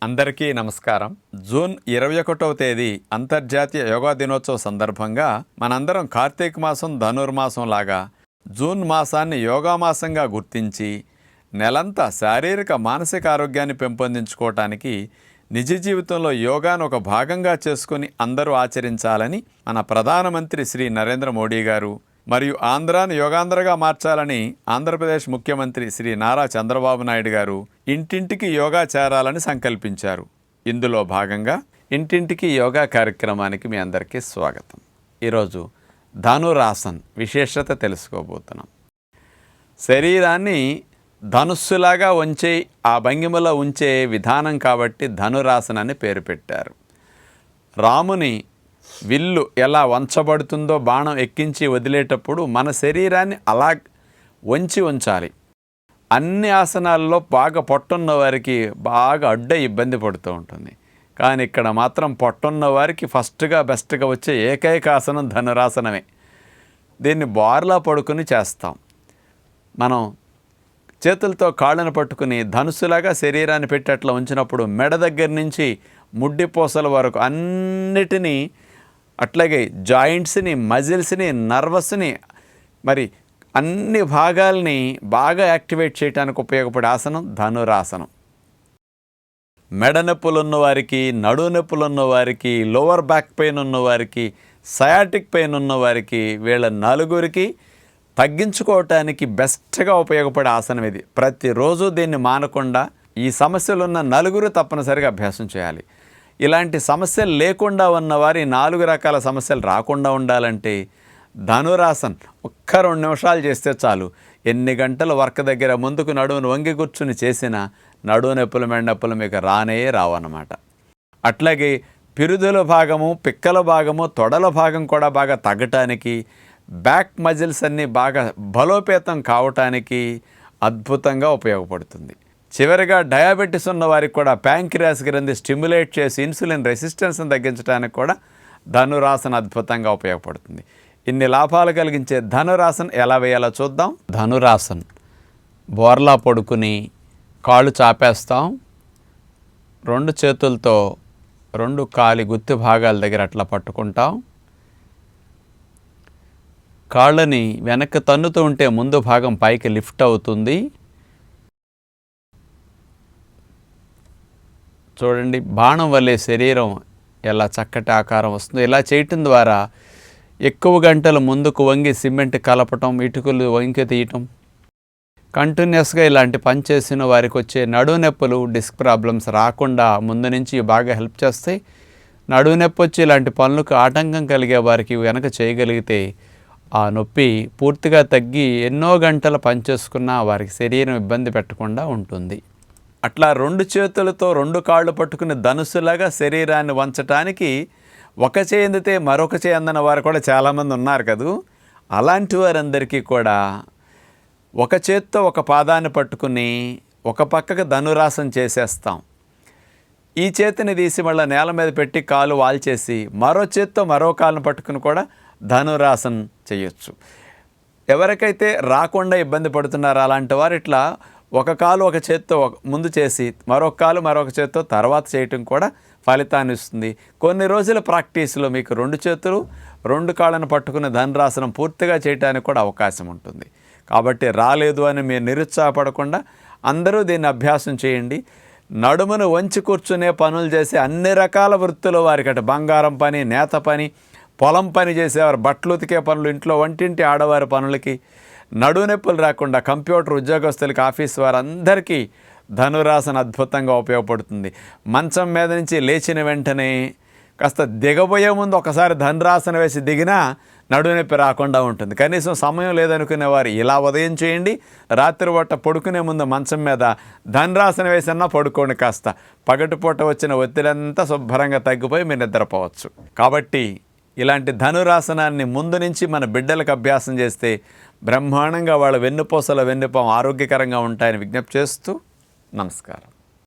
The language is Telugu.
అందరికీ నమస్కారం. జూన్ 21వ తేదీ అంతర్జాతీయ యోగా దినోత్సవ సందర్భంగా మనందరం కార్తీక మాసం ధనుర్మాసం లాగా జూన్ మాసాన్ని యోగా మాసంగా గుర్తించి నెలంతా శారీరక మానసిక ఆరోగ్యాన్ని పెంపొందించుకోవటానికి నిజ జీవితంలో యోగాను ఒక భాగంగా చేసుకుని అందరూ ఆచరించాలని మన ప్రధానమంత్రి శ్రీ నరేంద్ర మోడీ గారు మరియు ఆంధ్రాను యోగాంధ్రగా మార్చాలని ఆంధ్రప్రదేశ్ ముఖ్యమంత్రి శ్రీ నారా చంద్రబాబు నాయుడు గారు ఇంటింటికి యోగా చేరాలని సంకల్పించారు. ఇందులో భాగంగా ఇంటింటికి యోగా కార్యక్రమానికి మీ అందరికీ స్వాగతం. ఈరోజు ధనురాసన్ విశేషత తెలుసుకోబోతున్నాం. శరీరాన్ని ధనుస్సులాగా ఉంచే ఆ భంగిమలో ఉంచే విధానం కాబట్టి ధనురాసన్ అని పేరు పెట్టారు. రాముని విల్లు ఎలా వంచబడుతుందో బాణం ఎక్కించి వదిలేటప్పుడు మన శరీరాన్ని అలా వంచి ఉంచాలి. అన్ని ఆసనాల్లో బాగా పొట్టున్న వారికి బాగా అడ్డ ఇబ్బంది పడుతూ ఉంటుంది. కానీ ఇక్కడ మాత్రం పొట్టున్న వారికి ఫస్ట్గా బెస్ట్గా వచ్చే ఏకైక ఆసనం ధనురాసనమే. దీన్ని బోర్లా పడుకుని చేస్తాం. మనం చేతులతో కాళ్ళను పట్టుకుని ధనుసులాగా శరీరాన్ని పెట్టి అట్లా ఉంచినప్పుడు మెడ దగ్గర నుంచి ముడ్డిపోసల వరకు అన్నిటినీ, అట్లాగే జాయింట్స్ని, మజిల్స్ని, నర్వస్ని, మరి అన్ని భాగాల్ని బాగా యాక్టివేట్ చేయడానికి ఉపయోగపడే ఆసనం ధనురాసనం. మెడ నొప్పులు ఉన్నవారికి, నడుము నొప్పులు ఉన్నవారికి, లోవర్ బ్యాక్ పెయిన్ ఉన్నవారికి, సయాటిక్ పెయిన్ ఉన్నవారికి, వీళ్ళ నలుగురికి తగ్గించుకోవటానికి బెస్ట్గా ఉపయోగపడే ఆసనం ఇది. ప్రతిరోజు దీన్ని మానకుండా ఈ సమస్యలు ఉన్న నలుగురు తప్పనిసరిగా అభ్యాసం చేయాలి. ఇలాంటి సమస్యలు లేకుండా ఉన్నవారి 4 రకాల సమస్యలు రాకుండా ఉండాలంటే ధనురాసన్ ఒక్క 2 నిమిషాలు చేస్తే చాలు. ఎన్ని గంటలు వర్క్ దగ్గర ముందుకు నడువును వంగి కూర్చుని చేసినా నడువు నొప్పులు, మెడ నొప్పులు మీకు రానే రావన్నమాట. అట్లాగే పిరుదుల భాగము, పిక్కల భాగము, తొడల భాగం కూడా బాగా తగ్గటానికి, బ్యాక్ మజిల్స్ అన్నీ బాగా బలోపేతం కావటానికి అద్భుతంగా ఉపయోగపడుతుంది. చివరిగా డయాబెటీస్ ఉన్న వారికి కూడా ప్యాంక్రియాస్ గ్రంథి స్టిమ్యులేట్ చేసి ఇన్సులిన్ రెసిస్టెన్స్ని తగ్గించడానికి కూడా ధనురాసన్ అద్భుతంగా ఉపయోగపడుతుంది. ఇన్ని లాభాలు కలిగించే ధనురాసన్ ఎలా వేయాలో చూద్దాం. ధనురాసన్ బోర్లా పడుకుని కాళ్ళు చాపేస్తాం. 2 చేతులతో 2 కాలి గుత్తి భాగాల దగ్గర అట్లా పట్టుకుంటాం. కాళ్ళని వెనక్కి తన్నుతూ ఉంటే ముందు భాగం పైకి లిఫ్ట్ అవుతుంది. చూడండి, బాణం వల్లే శరీరం ఎలా చక్కటి ఆకారం వస్తుందో. ఇలా చేయటం ద్వారా ఎక్కువ గంటలు ముందుకు వంగి సిమెంట్ కలపటం, ఇటుకలు వంగి తీయటం, కంటిన్యూస్గా ఇలాంటి పని చేసిన వారికి వచ్చే నడుము నొప్పులు, డిస్క్ ప్రాబ్లమ్స్ రాకుండా ముందు నుంచి బాగా హెల్ప్ చేస్తాయి. నడుము నొప్పి వచ్చి ఇలాంటి పనులకు ఆటంకం కలిగే వారికి వెనక చేయగలిగితే ఆ నొప్పి పూర్తిగా తగ్గి ఎన్నో గంటలు పనిచేసుకున్నా వారికి శరీరం ఇబ్బంది పెట్టకుండా ఉంటుంది. అట్లా 2 చేతులతో 2 కాళ్ళు పట్టుకుని ధనుసులాగా శరీరాన్ని వంచటానికి ఒక చేయి అందితే మరొక చేయి అందని వారు కూడా చాలామంది ఉన్నారు కదూ. అలాంటి వారందరికీ కూడా ఒక చేత్తో ఒక పాదాన్ని పట్టుకుని ఒక పక్కకు ధనురాసన చేసేస్తాం. ఈ చేతిని తీసి మళ్ళీ నేల మీద పెట్టి కాలు వాల్చేసి మరో చేత్తో మరో కాలును పట్టుకుని కూడా ధనురాసన్ చేయొచ్చు. ఎవరికైతే రాకుండా ఇబ్బంది పడుతున్నారో అలాంటి వారు ఇట్లా ఒక కాలు ఒక చేత్తో ముందు చేసి మరొక కాలు మరొక చేత్తో తర్వాత చేయటం కూడా ఫలితాన్ని ఇస్తుంది. కొన్ని రోజుల ప్రాక్టీస్లో మీకు 2 చేతులు 2 కాళ్ళను పట్టుకుని ధనురాసనం పూర్తిగా చేయడానికి కూడా అవకాశం ఉంటుంది. కాబట్టి రాలేదు అని మీరు నిరుత్సాహపడకుండా అందరూ దీన్ని అభ్యాసం చేయండి. నడుమును వంచి కూర్చునే పనులు చేసే అన్ని రకాల వృత్తులు వారికి, అటు బంగారం పని, నేత పని, పొలం పని చేసేవారు, బట్టలు ఉతికే పనులు, ఇంట్లో వంటింటి ఆడవారి పనులకి, నడుము నొప్పులు రాకుండా కంప్యూటర్ ఉద్యోగస్తులకి, ఆఫీస్ వారందరికీ ధనురాసన అద్భుతంగా ఉపయోగపడుతుంది. మంచం మీద నుంచి లేచిన వెంటనే కాస్త దిగబోయే ముందు ఒకసారి ధనురాసన వేసి దిగినా నడుము నొప్పి రాకుండా ఉంటుంది. కనీసం సమయం లేదనుకునేవారు ఇలా ఉదయం చేయండి. రాత్రిపూట పడుకునే ముందు మంచం మీద ధనురాసన వేసన్నా పడుకోండి. కాస్త పగటిపూట వచ్చిన ఒత్తిడంతా శుభ్రంగా తగ్గిపోయి మీరు నిద్రపోవచ్చు. కాబట్టి ఇలాంటి ధనురాసనాన్ని ముందు నుంచి మన బిడ్డలకు అభ్యాసం చేస్తే బ్రహ్మాండంగా వాళ్ళ వెన్నుపూసల వెన్నుపాము ఆరోగ్యకరంగా ఉంటాయని విజ్ఞప్తి చేస్తూ నమస్కారం.